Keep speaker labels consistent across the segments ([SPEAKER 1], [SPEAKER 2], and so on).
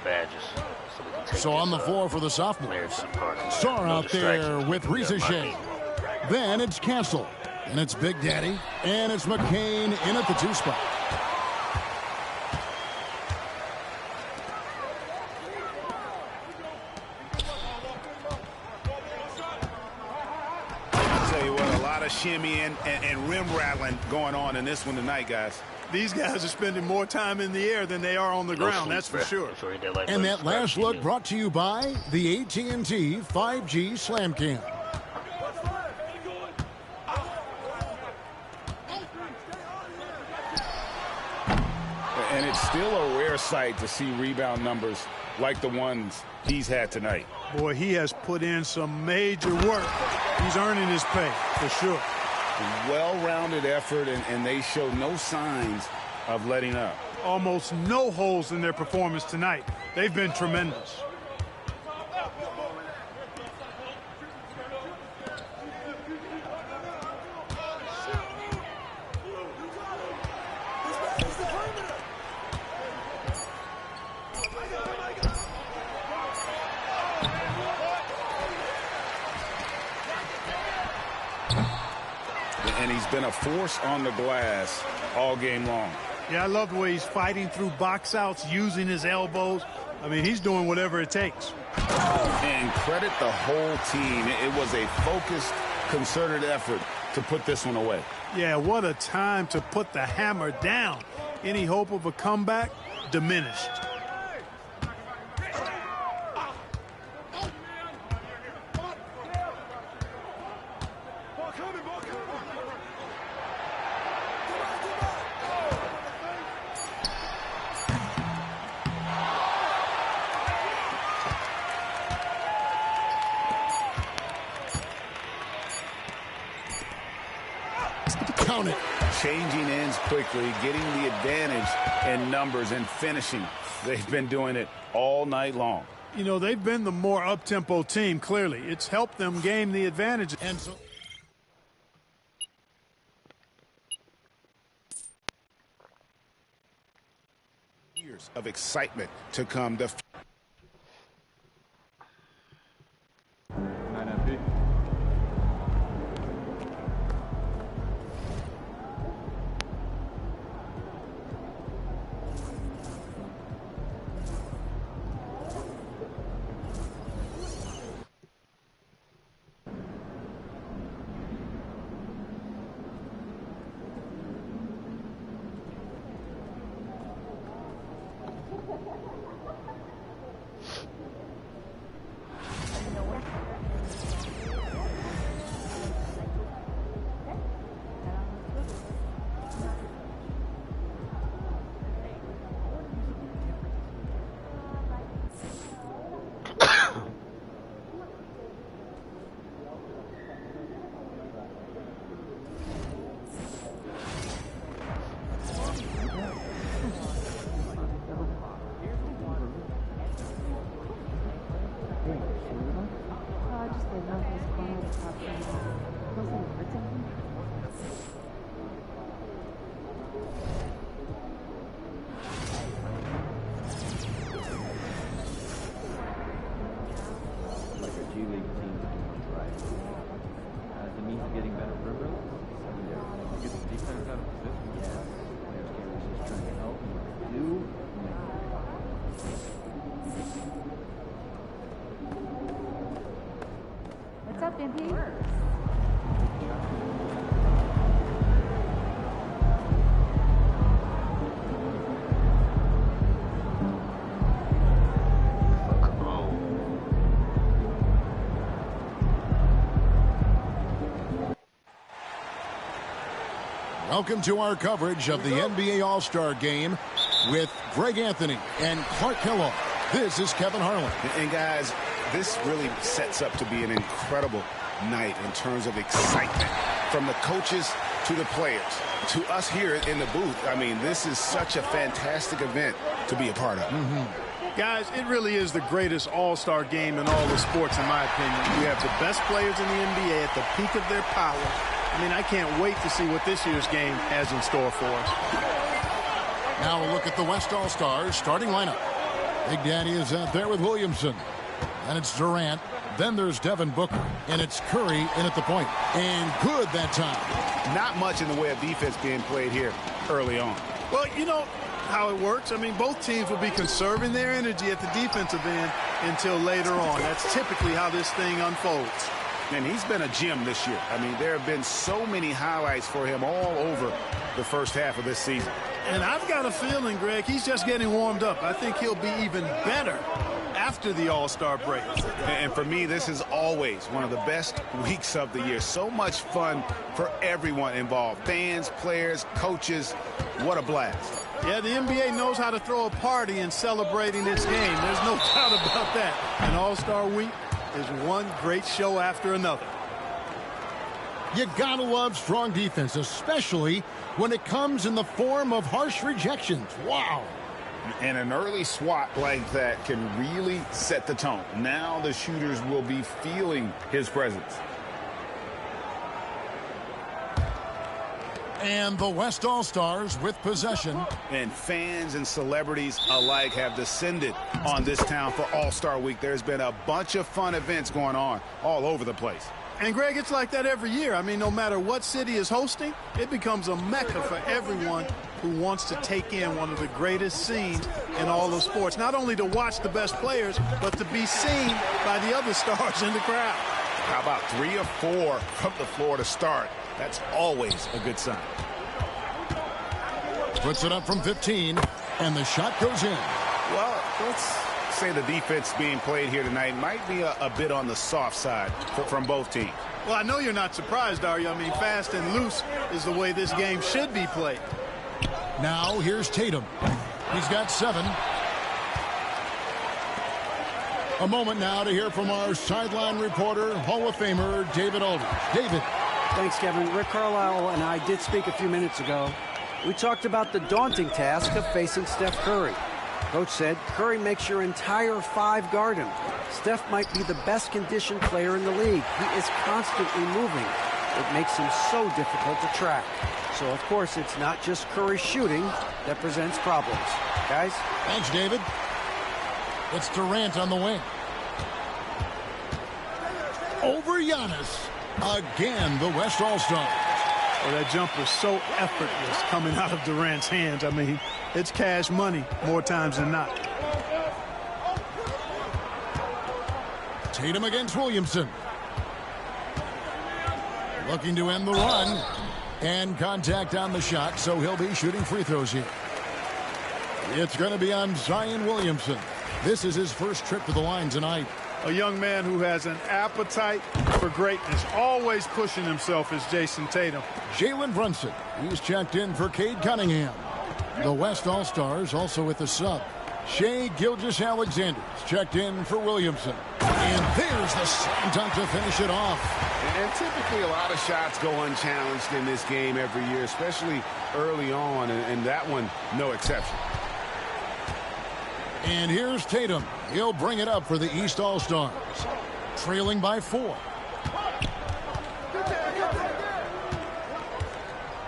[SPEAKER 1] badges.
[SPEAKER 2] So on the floor for the sophomores. Star out there with Ricochet. Then it's Castle. And it's Big Daddy. And it's McCain in at the 2 spot.
[SPEAKER 3] I'll tell you what, a lot of shimmying and rim rattling going on in this one tonight, guys.
[SPEAKER 4] These guys are spending more time in the air than they are on the ground, that's for sure.
[SPEAKER 2] And that last look brought to you by the AT&T 5G Slam Cam.
[SPEAKER 3] And it's still a rare sight to see rebound numbers like the ones he's had tonight.
[SPEAKER 4] Boy, he has put in some major work. He's earning his pay, for sure.
[SPEAKER 3] Well-rounded effort, and they show no signs of letting up.
[SPEAKER 4] Almost no holes in their performance tonight. They've been tremendous.
[SPEAKER 3] And he's been a force on the glass all game long.
[SPEAKER 4] Yeah, I love the way he's fighting through box outs, using his elbows. I mean, he's doing whatever it takes.
[SPEAKER 3] And credit the whole team. It was a focused, concerted effort to put this one away.
[SPEAKER 4] Yeah, what a time to put the hammer down. Any hope of a comeback diminished.
[SPEAKER 2] Count it.
[SPEAKER 3] Changing ends quickly, getting the advantage in numbers and finishing. They've been doing it all night long.
[SPEAKER 4] You know, they've been the more up-tempo team, clearly. It's helped them gain the advantage. And so
[SPEAKER 3] years of excitement to come.
[SPEAKER 5] What's up, MP?
[SPEAKER 2] Welcome to our coverage of the NBA All-Star Game with Greg Anthony and Clark Kellogg. This is Kevin Harlan.
[SPEAKER 3] And guys, this really sets up to be an incredible night in terms of excitement from the coaches to the players to us here in the booth. I mean, this is such a fantastic event to be a part of.
[SPEAKER 4] Guys, it really is the greatest all-star game in all the sports, in my opinion. You have the best players in the NBA at the peak of their power. I mean, I can't wait to see what this year's game has in store for us.
[SPEAKER 2] Now a look at the West All-Stars starting lineup. Big Daddy is out there with Williamson. And it's Durant. Then there's Devin Booker. And it's Curry in at the point. And good that time.
[SPEAKER 3] Not much in the way of defense being played here early on.
[SPEAKER 4] Well, you know how it works. I mean, both teams will be conserving their energy at the defensive end until later on. That's typically how this thing unfolds.
[SPEAKER 3] And he's been a gem this year. I mean, there have been so many highlights for him all over the first half of this season.
[SPEAKER 4] And I've got a feeling, Greg, he's just getting warmed up. I think he'll be even better after the All-Star break.
[SPEAKER 3] And for me, this is always one of the best weeks of the year. So much fun for everyone involved. Fans, players, coaches. What a blast.
[SPEAKER 4] Yeah, the NBA knows how to throw a party in celebrating its game. There's no doubt about that. And All-Star Week is one great show after another.
[SPEAKER 2] You gotta love strong defense, especially when it comes in the form of harsh rejections. Wow.
[SPEAKER 3] And an early swat like that can really set the tone. Now the shooters will be feeling his presence.
[SPEAKER 2] And the West All-Stars with possession.
[SPEAKER 3] And fans and celebrities alike have descended on this town for All-Star Week. There's been a bunch of fun events going on all over the place.
[SPEAKER 4] And, Greg, it's like that every year. I mean, no matter what city is hosting, it becomes a mecca for everyone who wants to take in one of the greatest scenes in all of sports. Not only to watch the best players, but to be seen by the other stars in the crowd.
[SPEAKER 3] How about 3 or 4 from the floor to start? That's always a good sign.
[SPEAKER 2] Puts it up from 15, and the shot goes in.
[SPEAKER 3] Well, let's say the defense being played here tonight might be a bit on the soft side from both teams.
[SPEAKER 4] Well, I know you're not surprised, are you? I mean, fast and loose is the way this game should be played.
[SPEAKER 2] Now here's Tatum. He's got 7. A moment now to hear from our sideline reporter, Hall of Famer David Aldridge. David.
[SPEAKER 1] Thanks, Kevin. Rick Carlisle and I did speak a few minutes ago. We talked about the daunting task of facing Steph Curry. Coach said Curry makes your entire 5 guard him. Steph might be the best conditioned player in the league. He is constantly moving. It makes him so difficult to track. So, of course, it's not just Curry shooting that presents problems. Guys?
[SPEAKER 2] Thanks, David. It's Durant on the wing. Over Giannis. Again, the West All-Stars.
[SPEAKER 4] Well, that jumper's so effortless coming out of Durant's hands. I mean, it's cash money more times than not.
[SPEAKER 2] Tatum against Williamson. Looking to end the run. And contact on the shot, so he'll be shooting free throws here. It's going to be on Zion Williamson. This is his first trip to the line tonight.
[SPEAKER 4] A young man who has an appetite for greatness, always pushing himself, is Jason Tatum.
[SPEAKER 2] Jalen Brunson, he's checked in for Cade Cunningham. The West All-Stars also with the sub. Shai Gilgeous-Alexander checked in for Williamson. And there's the slam dunk to finish it off.
[SPEAKER 3] And typically a lot of shots go unchallenged in this game every year, especially early on, and that one no exception.
[SPEAKER 2] And here's Tatum. He'll bring it up for the East All-Stars. Trailing by 4.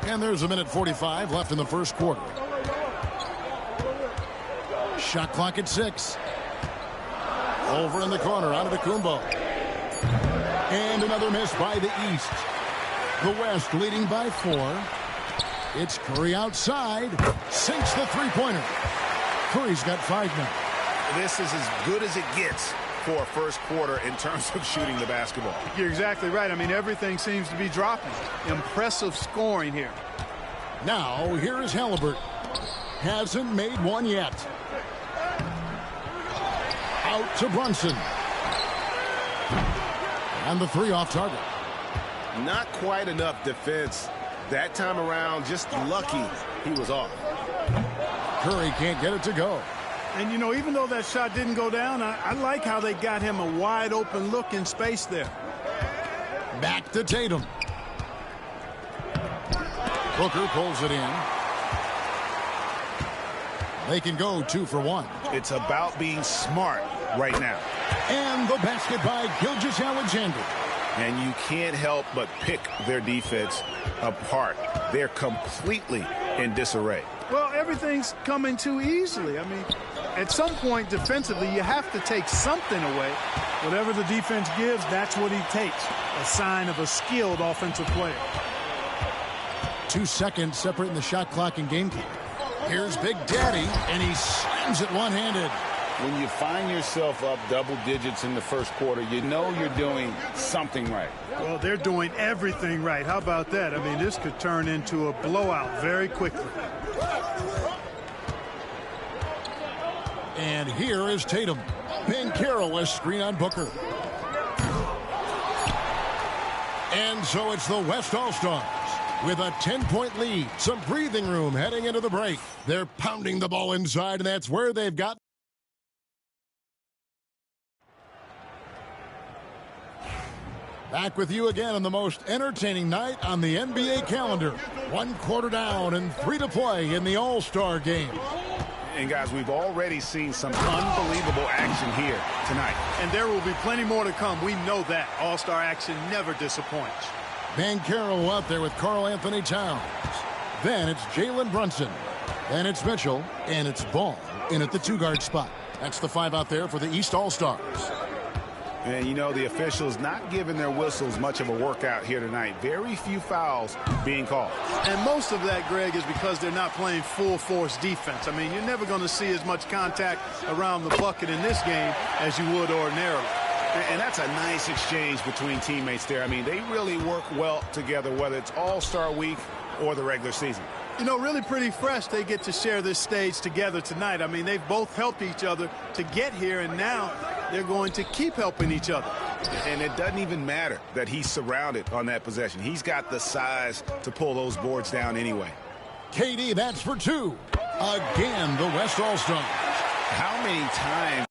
[SPEAKER 2] And there's 1:45 left in the first quarter. Shot clock at 6. Over in the corner, out of the Kumbo. And another miss by the East. The West leading by 4. It's Curry outside. Sinks the three-pointer. Curry's got 5 now.
[SPEAKER 3] This is as good as it gets for a first quarter in terms of shooting the basketball.
[SPEAKER 4] You're exactly right. I mean, everything seems to be dropping. Impressive scoring here.
[SPEAKER 2] Now, here is Halliburton. Hasn't made one yet. Out to Brunson. And the 3 off target.
[SPEAKER 3] Not quite enough defense that time around. Just lucky he was off.
[SPEAKER 2] Curry can't get it to go.
[SPEAKER 4] And, you know, even though that shot didn't go down, I like how they got him a wide open look in space there.
[SPEAKER 2] Back to Tatum. Booker pulls it in. They can go 2 for 1.
[SPEAKER 3] It's about being smart right now.
[SPEAKER 2] And the basket by Gilgeous-Alexander.
[SPEAKER 3] And you can't help but pick their defense apart. They're completely in disarray.
[SPEAKER 4] Well, everything's coming too easily. I mean, At some point defensively, you have to take something away. Whatever the defense gives, that's what he takes. A sign of a skilled offensive player.
[SPEAKER 2] 2 seconds separating the shot clock and game clock. Here's Big Daddy, and he slams it one-handed.
[SPEAKER 3] When you find yourself up double digits in the first quarter, you know you're doing something right.
[SPEAKER 4] Well, they're doing everything right. How about that? I mean, this could turn into a blowout very quickly.
[SPEAKER 2] And here is Tatum. Banchero, a screen on Booker. And so it's the West All-Stars with a 10-point lead. Some breathing room heading into the break. They're pounding the ball inside, and that's where they've got. Back with you again on the most entertaining night on the NBA calendar. 1 quarter down and 3 to play in the All-Star game.
[SPEAKER 3] And guys, we've already seen some unbelievable action here tonight.
[SPEAKER 4] And there will be plenty more to come. We know that. All-Star action never disappoints.
[SPEAKER 2] Banchero up there with Karl Anthony Towns. Then it's Jalen Brunson. Then it's Mitchell. And it's Ball in at the 2-guard spot. That's the 5 out there for the East All-Stars.
[SPEAKER 3] And, you know, the officials not giving their whistles much of a workout here tonight. Very few fouls being called.
[SPEAKER 4] And most of that, Greg, is because they're not playing full-force defense. I mean, you're never going to see as much contact around the bucket in this game as you would ordinarily.
[SPEAKER 3] And that's a nice exchange between teammates there. I mean, they really work well together, whether it's All-Star Week or the regular season.
[SPEAKER 4] You know, really pretty fresh they get to share this stage together tonight. I mean, they've both helped each other to get here, and now they're going to keep helping each other.
[SPEAKER 3] And it doesn't even matter that he's surrounded on that possession. He's got the size to pull those boards down anyway.
[SPEAKER 2] KD, that's for 2. Again, the West All-Stars.
[SPEAKER 3] How many times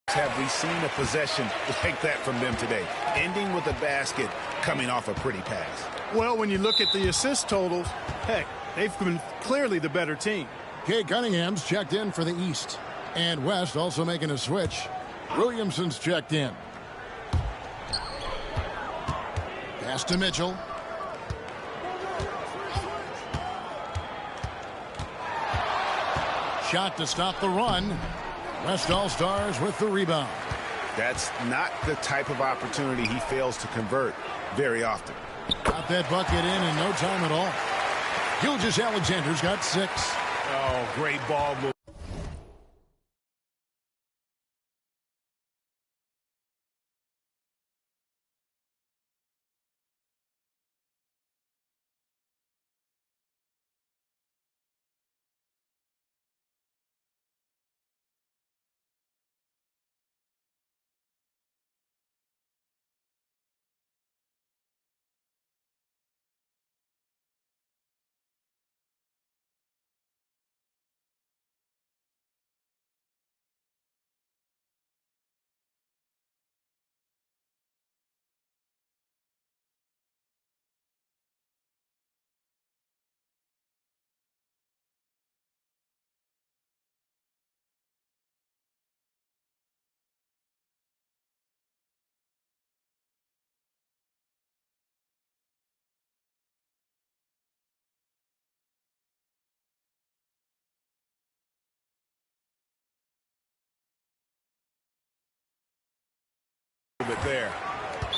[SPEAKER 3] have we seen a possession like that from them today? Ending with a basket, coming off a pretty pass.
[SPEAKER 4] Well, when you look at the assist totals, heck, they've been clearly the better team.
[SPEAKER 2] Kay Cunningham's checked in for the East. And West also making a switch. Williamson's checked in. Pass to Mitchell. Shot to stop the run. West All-Stars with the rebound.
[SPEAKER 3] That's not the type of opportunity he fails to convert very often.
[SPEAKER 2] Got that bucket in no time at all. Gilgeous-Alexander's got 6.
[SPEAKER 3] Oh, great ball move.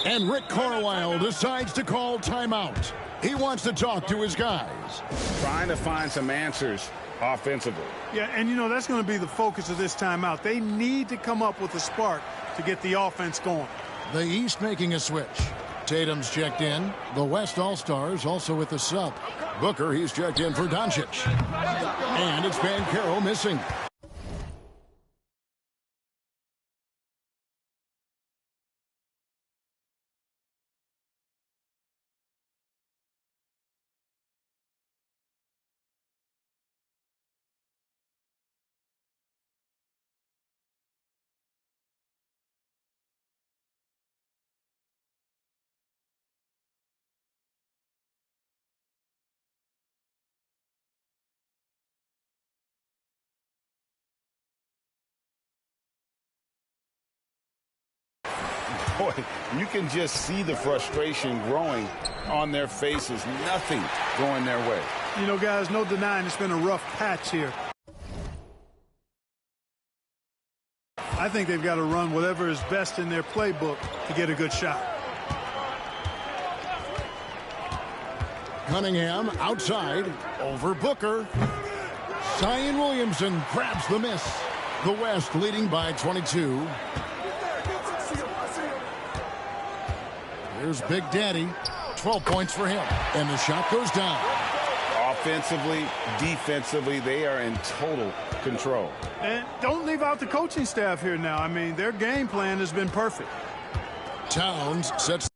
[SPEAKER 2] And Rick Carlisle decides to call timeout. He wants to talk to his guys.
[SPEAKER 3] Trying to find some answers offensively.
[SPEAKER 4] Yeah, and you know, that's going to be the focus of this timeout. They need to come up with a spark to get the offense going.
[SPEAKER 2] The East making a switch. Tatum's checked in. The West All-Stars also with the sub. Booker, he's checked in for Doncic. And it's Banchero missing.
[SPEAKER 3] Boy, you can just see the frustration growing on their faces. Nothing going their way.
[SPEAKER 4] You know, guys, no denying it's been a rough patch here. I think they've got to run whatever is best in their playbook to get a good shot.
[SPEAKER 2] Cunningham outside over Booker. Zion Williamson grabs the miss. The West leading by 22. Here's Big Daddy. 12 points for him. And the shot goes down.
[SPEAKER 3] Offensively, defensively, they are in total control.
[SPEAKER 4] And don't leave out the coaching staff here now. I mean, their game plan has been perfect.
[SPEAKER 2] Towns sets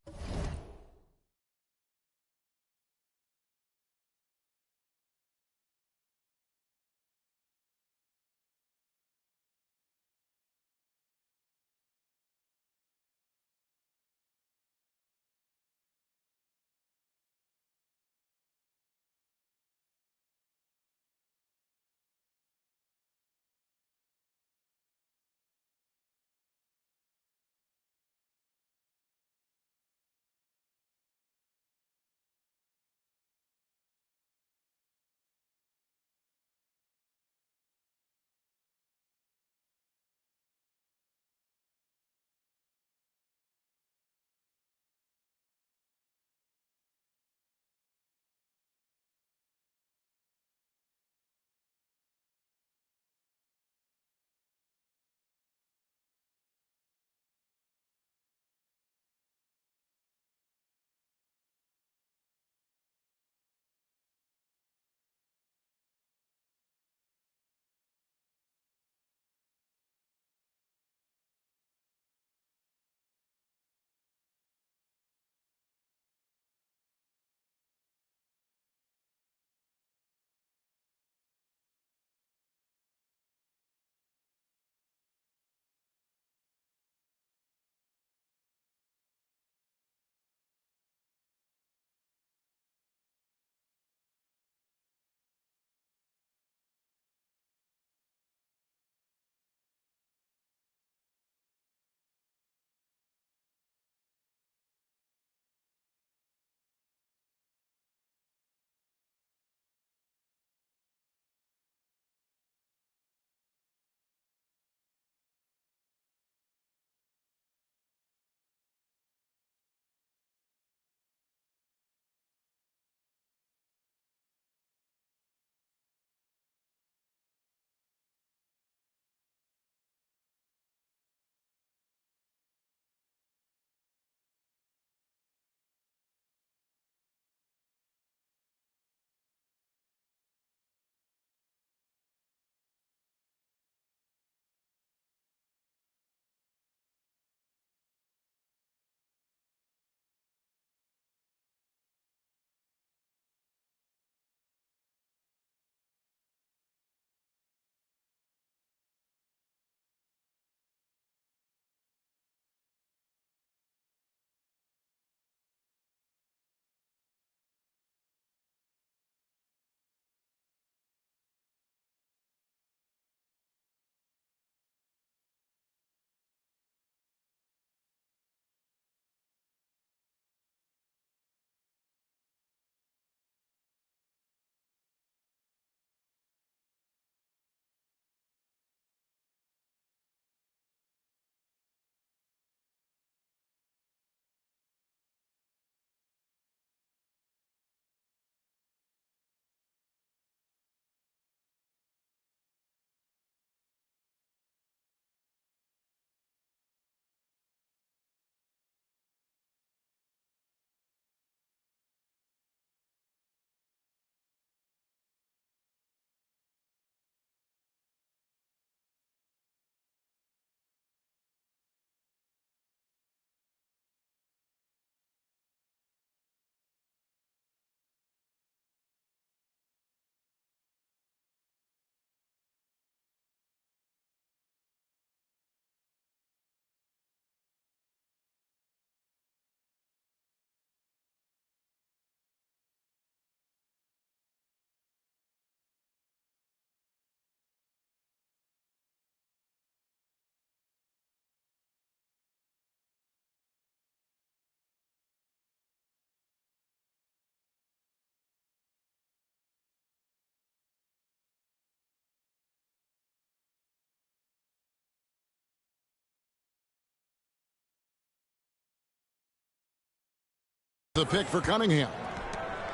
[SPEAKER 2] The pick for Cunningham.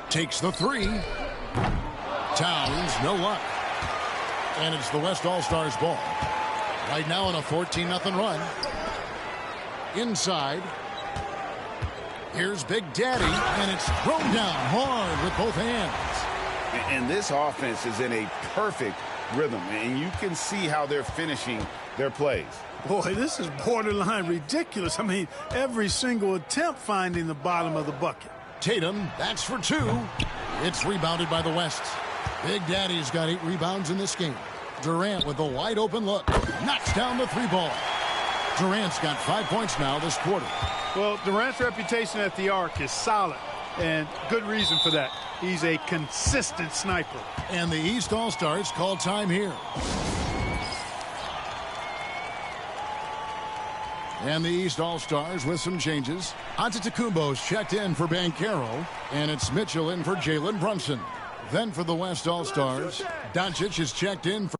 [SPEAKER 2] Takes the three. Towns, no luck. And it's the West All-Stars ball. Right now on a 14-0 run. Inside. Here's Big Daddy, and it's thrown down hard with both hands.
[SPEAKER 3] And this offense is in a perfect rhythm, and you can see how they're finishing their plays.
[SPEAKER 4] Boy, this is borderline ridiculous. I mean, every single attempt finding the bottom of the bucket.
[SPEAKER 2] Tatum, that's for two. It's rebounded by the West. Big Daddy's got 8 rebounds in this game. Durant with a wide open look. Knocks down the 3 ball. Durant's got 5 points now this quarter.
[SPEAKER 4] Well, Durant's reputation at the arc is solid, and good reason for that. He's a consistent sniper.
[SPEAKER 2] And the East All-Stars call time here. And the East All-Stars with some changes. Antetokounmpo's checked in for Banchero, and it's Mitchell in for Jalen Brunson. Then for the West All-Stars, Doncic is checked in for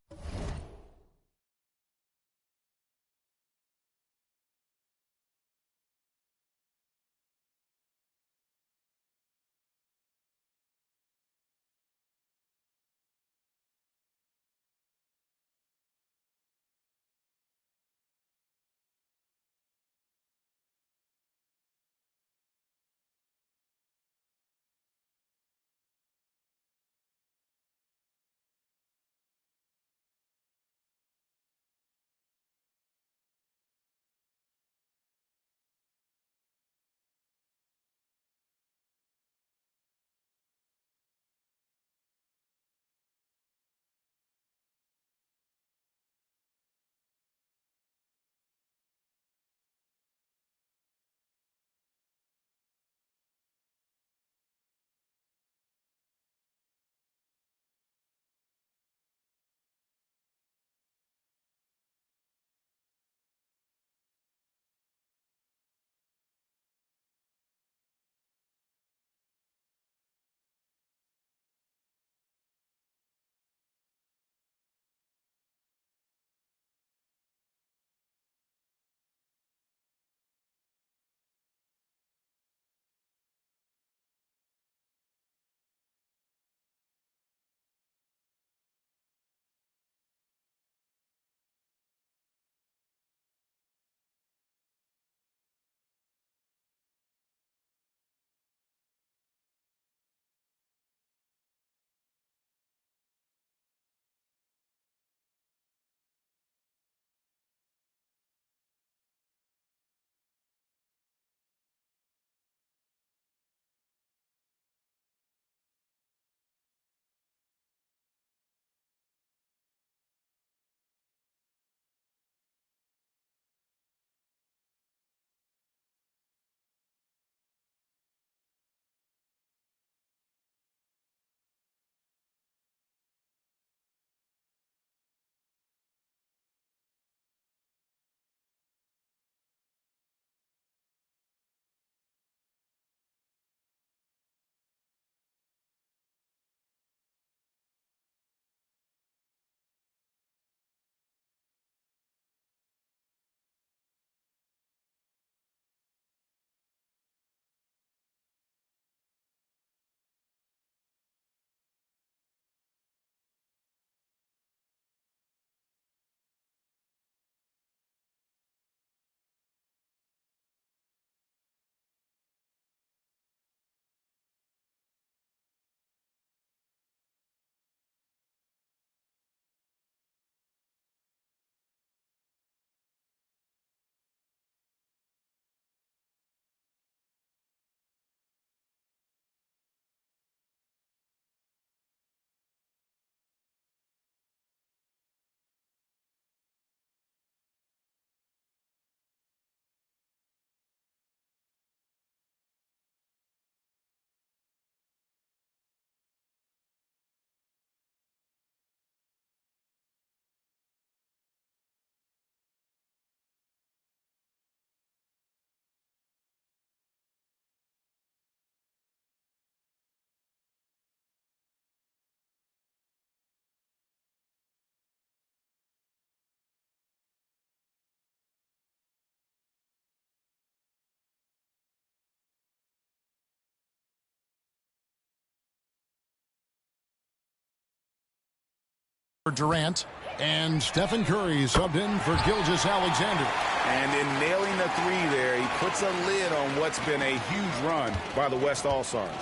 [SPEAKER 2] for Durant. And Stephen Curry subbed in for Gilgeous-Alexander.
[SPEAKER 3] And in nailing the three there, he puts a lid on what's been a huge run by the West All-Stars.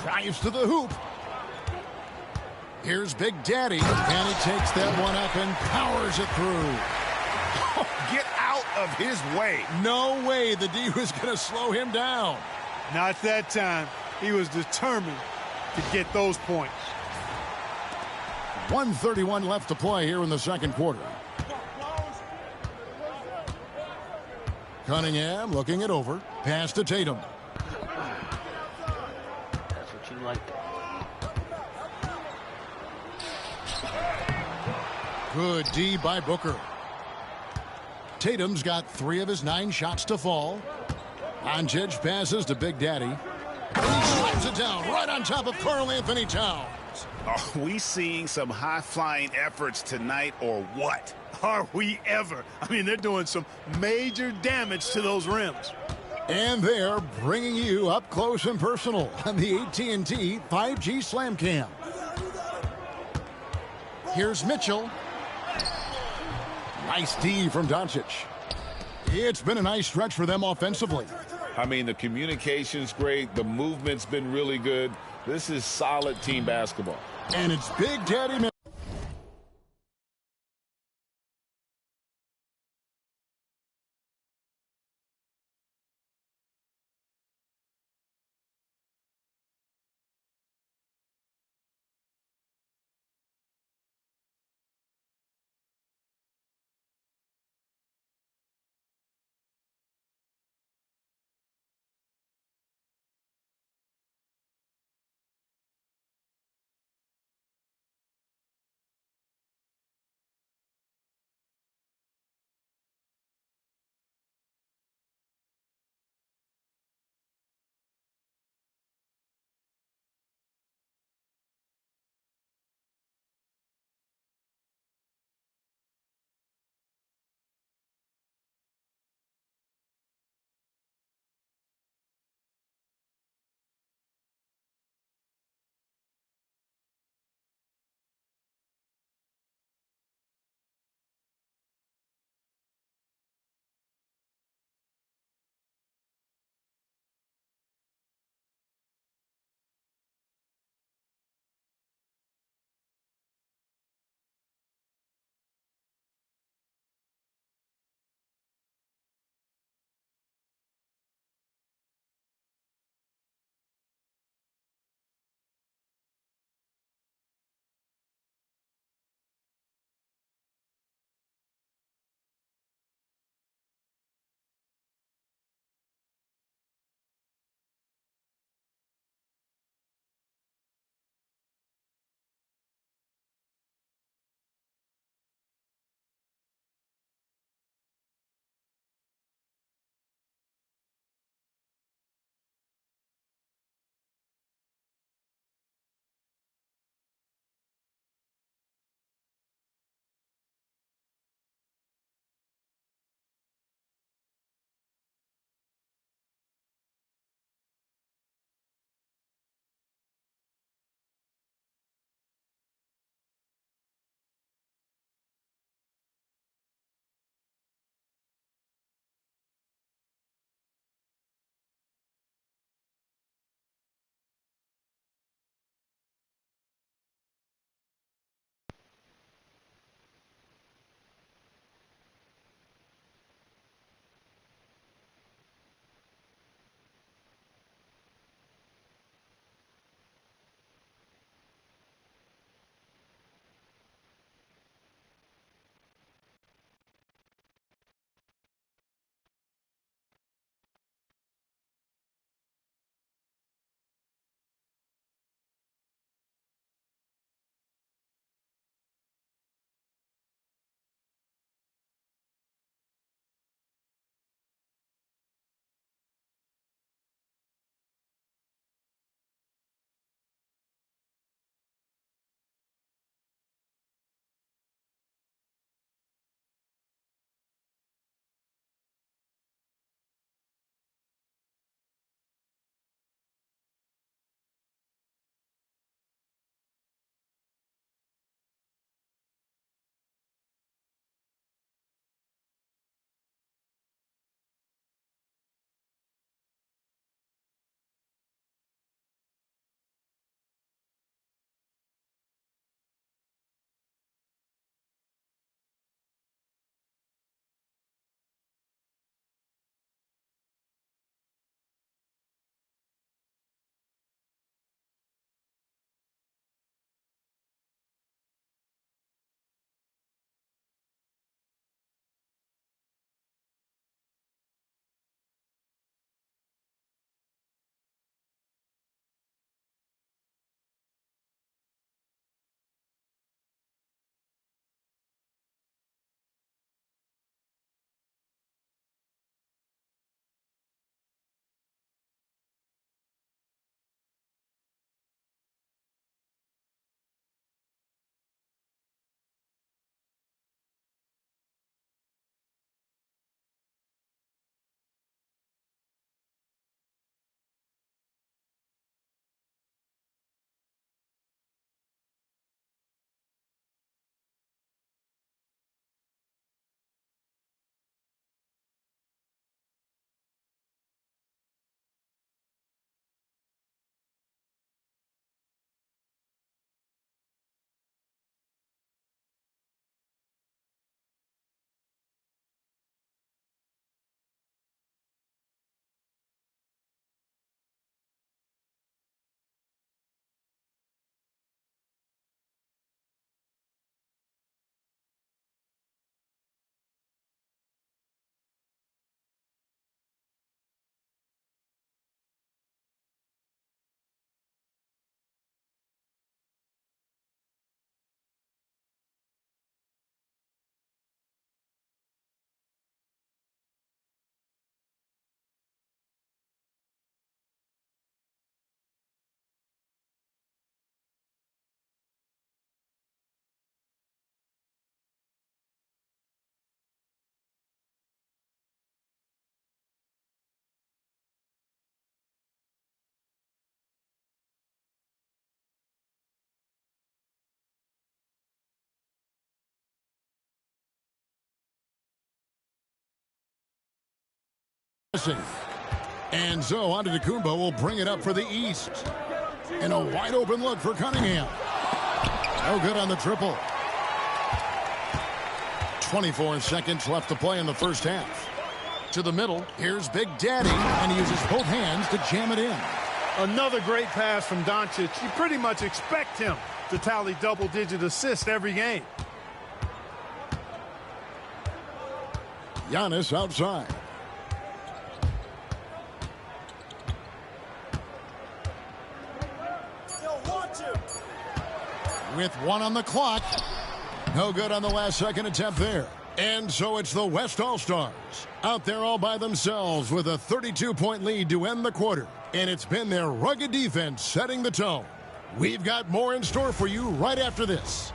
[SPEAKER 2] Drives to the hoop. Here's Big Daddy. And he takes that one up and powers it through.
[SPEAKER 3] Get out of his way.
[SPEAKER 2] No way the D was going to slow him down.
[SPEAKER 4] Not that time. He was determined to get those points.
[SPEAKER 2] 1:31 left to play here in the second quarter. Cunningham looking it over. Pass to Tatum.
[SPEAKER 1] That's what you like.
[SPEAKER 2] Good D by Booker. Tatum's got 3 of his 9 shots to fall. Doncic passes to Big Daddy. And he slams it down right on top of Karl Anthony Towns.
[SPEAKER 3] Are we seeing some high-flying efforts tonight or what?
[SPEAKER 4] Are we ever? I mean, they're doing some major damage to those rims.
[SPEAKER 2] And they're bringing you up close and personal on the AT&T 5G Slam Cam. Here's Mitchell. Nice D from Doncic. It's been a nice stretch for them offensively.
[SPEAKER 5] I mean, the communication's great. The movement's been really good. This is solid team basketball.
[SPEAKER 2] And it's Big Daddy. And so Antetokounmpo will bring it up for the East. And a wide open look for Cunningham. No good on the triple. 24 seconds left to play in the first half. To the middle, here's Big Daddy, and he uses both hands to jam it in.
[SPEAKER 4] Another great pass from Doncic. You pretty much expect him to tally double-digit assists every game.
[SPEAKER 2] Giannis outside. With one on the clock. No good on the last second attempt there. And so it's the West All-Stars out there all by themselves with a 32-point lead to end the quarter. And it's been their rugged defense setting the tone. We've got more in store for you right after this.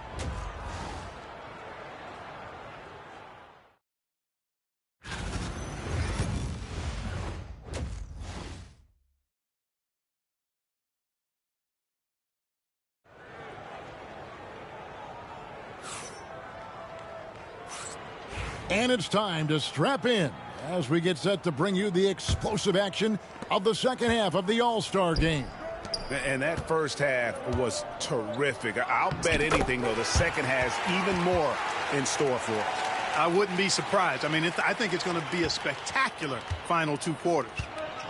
[SPEAKER 2] And it's time to strap in as we get set to bring you the explosive action of the second half of the All-Star game.
[SPEAKER 3] And that first half was terrific. I'll bet anything, though, the second has even more in store for us.
[SPEAKER 4] I wouldn't be surprised. I mean, I think it's going to be a spectacular final two quarters.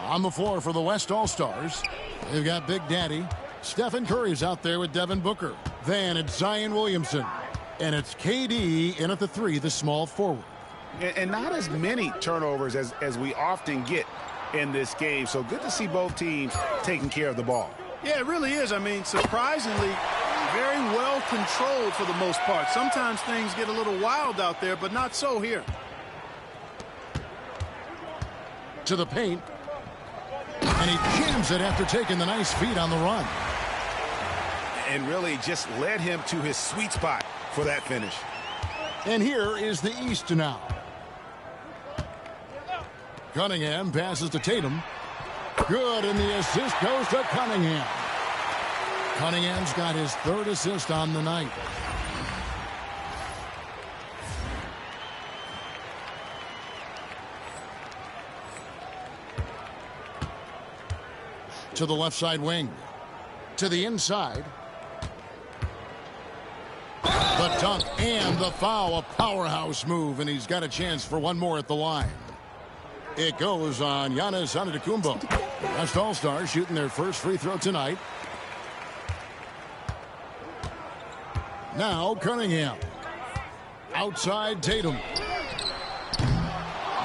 [SPEAKER 2] On the floor for the West All-Stars, they've got Big Daddy. Stephen Curry's out there with Devin Booker. Then it's Zion Williamson. And it's KD in at the three, the small forward.
[SPEAKER 3] And not as many turnovers as we often get in this game. So good to see both teams taking care of the ball.
[SPEAKER 4] Yeah, it really is. I mean, surprisingly, very well controlled for the most part. Sometimes things get a little wild out there, but not so here.
[SPEAKER 2] To the paint. And he jams it after taking the nice feed on the run.
[SPEAKER 3] And really just led him to his sweet spot for that finish.
[SPEAKER 2] And here is the East now. Cunningham passes to Tatum. Good, and the assist goes to Cunningham. Cunningham's got his third assist on the night. To the left side wing. To the inside. The dunk and the foul, a powerhouse move, and he's got a chance for one more at the line. It goes on Giannis Antetokounmpo. The West All-Stars shooting their first free throw tonight. Now Cunningham. Outside Tatum.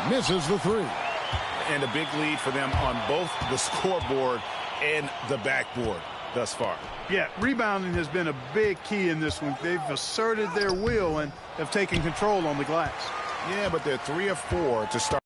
[SPEAKER 2] Misses the three.
[SPEAKER 3] And a big lead for them on both the scoreboard and the backboard thus far.
[SPEAKER 4] Yeah, rebounding has been a big key in this one. They've asserted their will and have taken control on the glass.
[SPEAKER 3] Yeah, but they're 3 of 4 to start.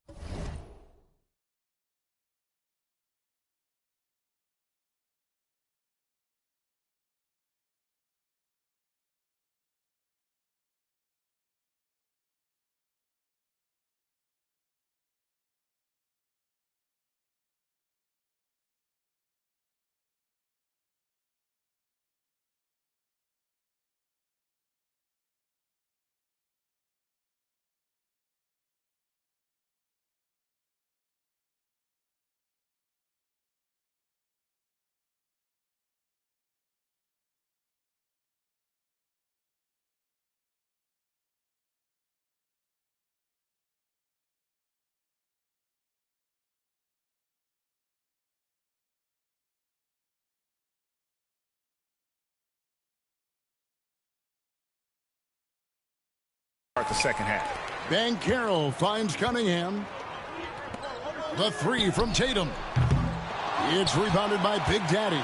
[SPEAKER 3] The second half.
[SPEAKER 2] Banchero finds Cunningham. The three from Tatum. It's rebounded by Big Daddy.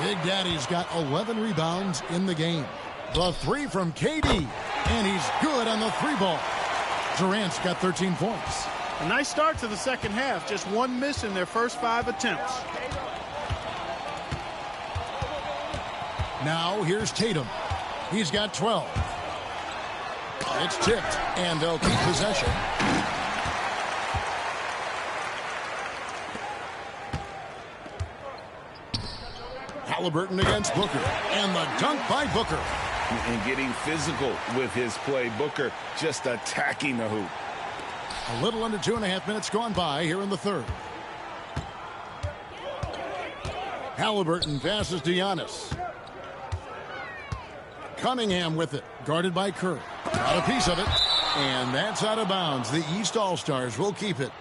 [SPEAKER 2] Big Daddy's got 11 rebounds in the game. The three from KD. And he's good on the three ball. Durant's got 13 points.
[SPEAKER 4] A nice start to the second half. Just one miss in their first 5 attempts.
[SPEAKER 2] Now here's Tatum. He's got 12. It's tipped, and they'll keep possession. Halliburton against Booker, and the dunk by Booker.
[SPEAKER 5] And getting physical with his play. Booker just attacking the hoop.
[SPEAKER 2] A little under 2.5 minutes gone by here in the third. Halliburton passes to Giannis. Cunningham with it, guarded by Curry. Got a piece of it, and that's out of bounds. The East All-Stars will keep it.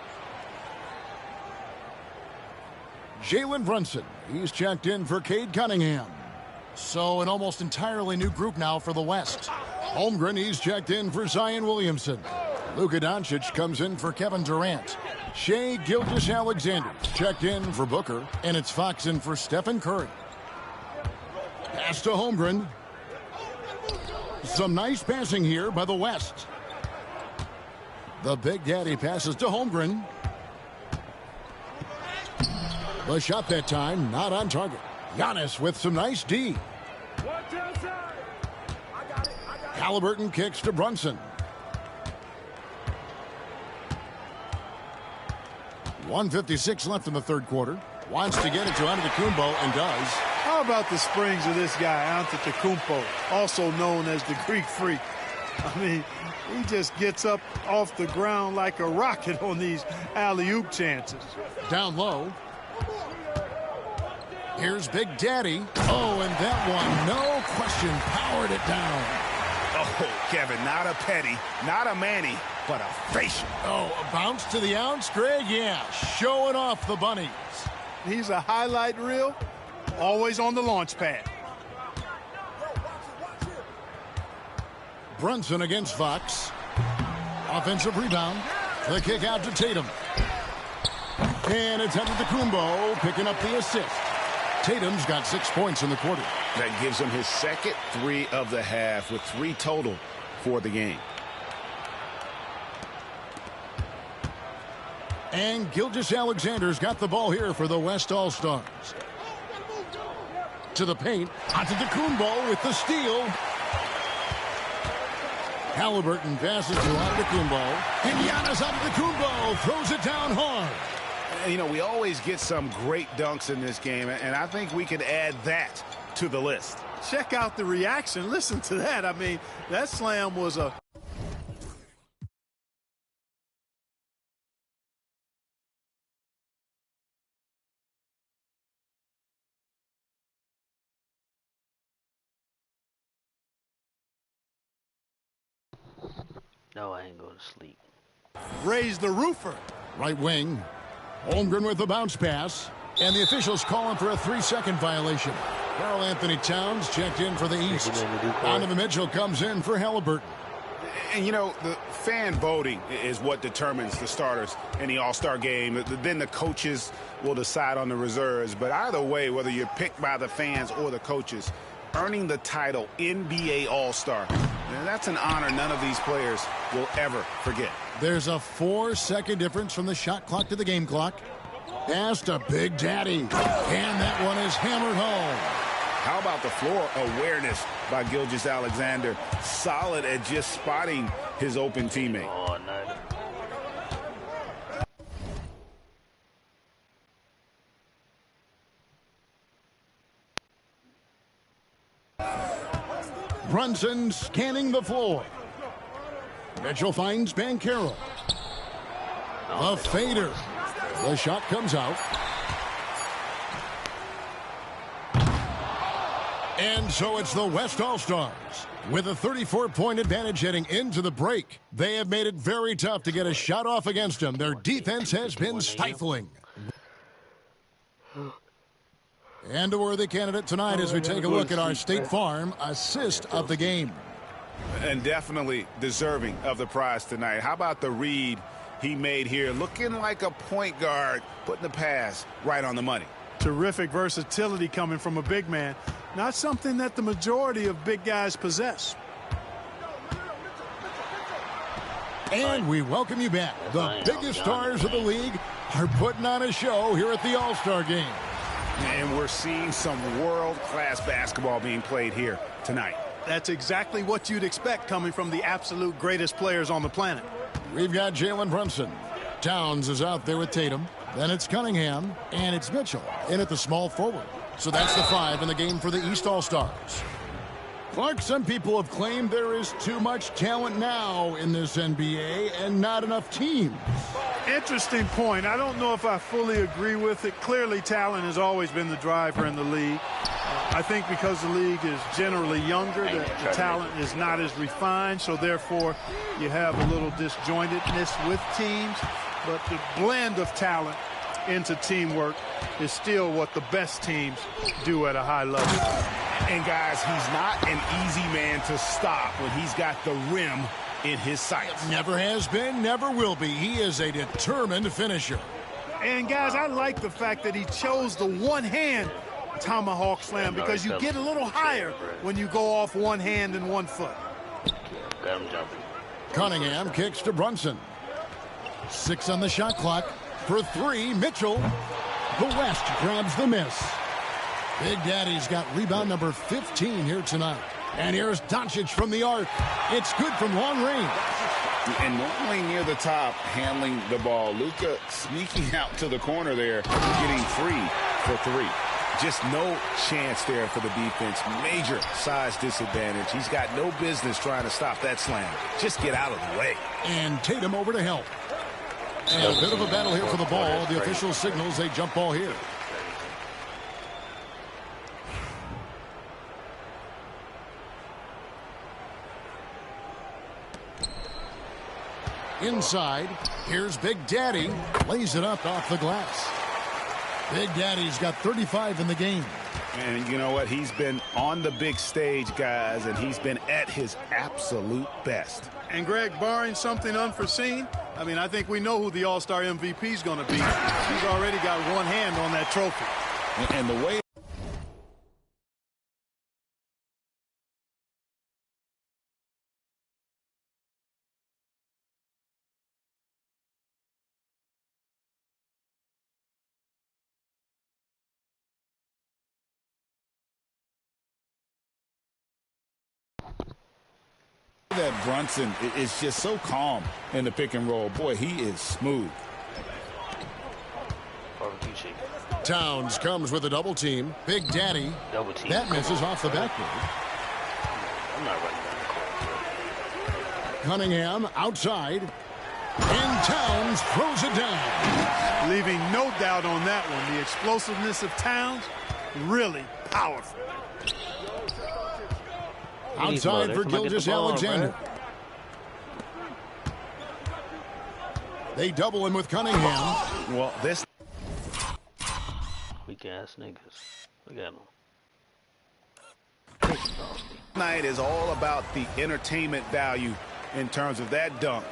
[SPEAKER 2] Jalen Brunson, he's checked in for Cade Cunningham. So an almost entirely new group now for the West. Holmgren, he's checked in for Zion Williamson. Luka Doncic comes in for Kevin Durant. Shai Gilgeous-Alexander checked in for Booker, and it's Fox in for Stephen Curry. Pass to Holmgren. Some nice passing here by the West. The Big Daddy passes to Holmgren. The shot that time, not on target. Giannis with some nice D. Halliburton kicks to Brunson. 1:56 left in the third quarter. Wants to get it to Antetokounmpo and does.
[SPEAKER 4] How about the springs of this guy, Antetokounmpo, also known as the Greek Freak? I mean, he just gets up off the ground like a rocket on these alley-oop chances.
[SPEAKER 2] Down low. Here's Big Daddy. Oh, and that one, no question, powered it down.
[SPEAKER 3] Oh, Kevin, not a petty, not a Manny, but a facial.
[SPEAKER 2] Oh, a bounce to the ounce, Greg? Yeah, showing off the bunnies.
[SPEAKER 4] He's a highlight reel, always on the launch pad.
[SPEAKER 2] Brunson against Fox. Offensive rebound. The kick out to Tatum. And it's Antetokounmpo picking up the assist. Tatum's got 6 points in the quarter.
[SPEAKER 3] That gives him his second 3 of the half with 3 total for the game.
[SPEAKER 2] And Gilgeous-Alexander's got the ball here for the West All-Stars. To the paint. Antetokounmpo with the steal. Halliburton passes to Antetokounmpo. And Giannis Antetokounmpo throws it down hard.
[SPEAKER 3] You know, we always get some great dunks in this game, and I think we could add that to the list.
[SPEAKER 4] Check out the reaction. Listen to that. I mean, that slam was a...
[SPEAKER 6] No, I ain't going to sleep.
[SPEAKER 4] Raise the roofer.
[SPEAKER 2] Right wing. Holmgren with the bounce pass. And the officials calling for a 3-second violation. Karl Anthony Towns checked in for the East. Donovan Mitchell comes in for Halliburton.
[SPEAKER 3] And, you know, the fan voting is what determines the starters in the All-Star game. Then the coaches will decide on the reserves. But either way, whether you're picked by the fans or the coaches, earning the title NBA All-Star, that's an honor none of these players will ever forget.
[SPEAKER 2] There's a 4-second difference from the shot clock to the game clock. Pass to Big Daddy. And that one is hammered home.
[SPEAKER 3] How about the floor awareness by Gilgeous-Alexander? Solid at just spotting his open teammate.
[SPEAKER 6] Oh, no.
[SPEAKER 2] Brunson scanning the floor. Mitchell finds Banchero. The fader. The shot comes out. And so it's the West All-Stars. With a 34-point advantage heading into the break, they have made it very tough to get a shot off against them. Their defense has been stifling. And a worthy candidate tonight as we take a look at our State Farm assist of the game.
[SPEAKER 3] And definitely deserving of the prize tonight. How about the read he made here? Looking like a point guard, putting the pass right on the money.
[SPEAKER 4] Terrific versatility coming from a big man. Not something that the majority of big guys possess.
[SPEAKER 2] And we welcome you back. The biggest stars of the league are putting on a show here at the All-Star Game.
[SPEAKER 3] And we're seeing some world-class basketball being played here tonight.
[SPEAKER 4] That's exactly what you'd expect coming from the absolute greatest players on the planet.
[SPEAKER 2] We've got Jalen Brunson. Towns is out there with Tatum. Then it's Cunningham, and it's Mitchell in at the small forward. So that's the 5 in the game for the East All-Stars. Clark, some people have claimed there is too much talent now in this NBA and not enough teams.
[SPEAKER 4] Interesting point. I don't know if I fully agree with it. Clearly, talent has always been the driver in the league. I think because the league is generally younger, the talent is not as refined, so therefore you have a little disjointedness with teams. But the blend of talent into teamwork is still what the best teams do at a high level.
[SPEAKER 3] And, guys, he's not an easy man to stop when he's got the rim in his sights.
[SPEAKER 2] Never has been, never will be. He is a determined finisher.
[SPEAKER 4] And, guys, I like the fact that he chose the one-hand tomahawk slam because you get a little higher when you go off one hand and 1 foot.
[SPEAKER 6] Got him jumping.
[SPEAKER 2] Cunningham kicks to Brunson. 6 on the shot clock. For 3, Mitchell. The West grabs the miss. Big Daddy's got rebound number 15 here tonight. And here's Doncic from the arc. It's good from long range.
[SPEAKER 3] And normally near the top, handling the ball. Luka sneaking out to the corner there, getting free for 3. Just no chance there for the defense. Major size disadvantage. He's got no business trying to stop that slam. Just get out of the way.
[SPEAKER 2] And Tatum over to help. And a bit of a battle here for the ball. The official signals a jump ball here. Inside, here's Big Daddy. Lays it up off the glass. Big Daddy's got 35 in the game.
[SPEAKER 3] And you know what? He's been on the big stage, guys, and he's been at his absolute best.
[SPEAKER 4] And, Greg, barring something unforeseen, I mean, I think we know who the All-Star MVP is going to be. He's already got one hand on that trophy.
[SPEAKER 3] And the way that Brunson is just so calm in the pick and roll. Boy, he is smooth.
[SPEAKER 6] Barbecue chicken.
[SPEAKER 2] Towns comes with a double team. Big Daddy.
[SPEAKER 6] Double team.
[SPEAKER 2] That misses off the backboard.
[SPEAKER 6] I'm not running down the court.
[SPEAKER 2] Cunningham outside. And Towns throws it down.
[SPEAKER 4] Leaving no doubt on that one. The explosiveness of Towns, really powerful.
[SPEAKER 2] Outside for Gilgeous-Alexander. They double him with Cunningham.
[SPEAKER 3] Well, this
[SPEAKER 6] Weak ass niggas. Look at them.
[SPEAKER 3] night is all about the entertainment value in terms of that dunk.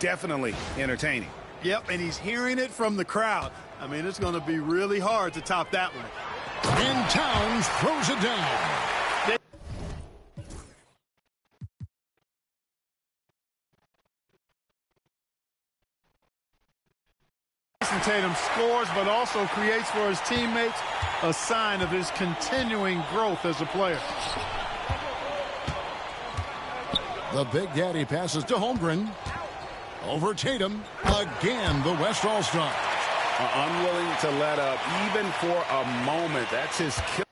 [SPEAKER 3] Definitely entertaining.
[SPEAKER 4] Yep, and he's hearing it from the crowd. I mean, it's going to be really hard to top that one.
[SPEAKER 2] And Towns throws it down.
[SPEAKER 4] Tatum scores, but also creates for his teammates a sign of his continuing growth as a player.
[SPEAKER 2] The Big Daddy passes to Holmgren. Over Tatum. Again, the West All-Star.
[SPEAKER 3] Unwilling to let up even for a moment. That's his kill.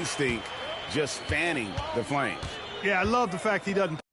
[SPEAKER 3] instinct just fanning the Flames.
[SPEAKER 4] Yeah, I love the fact he doesn't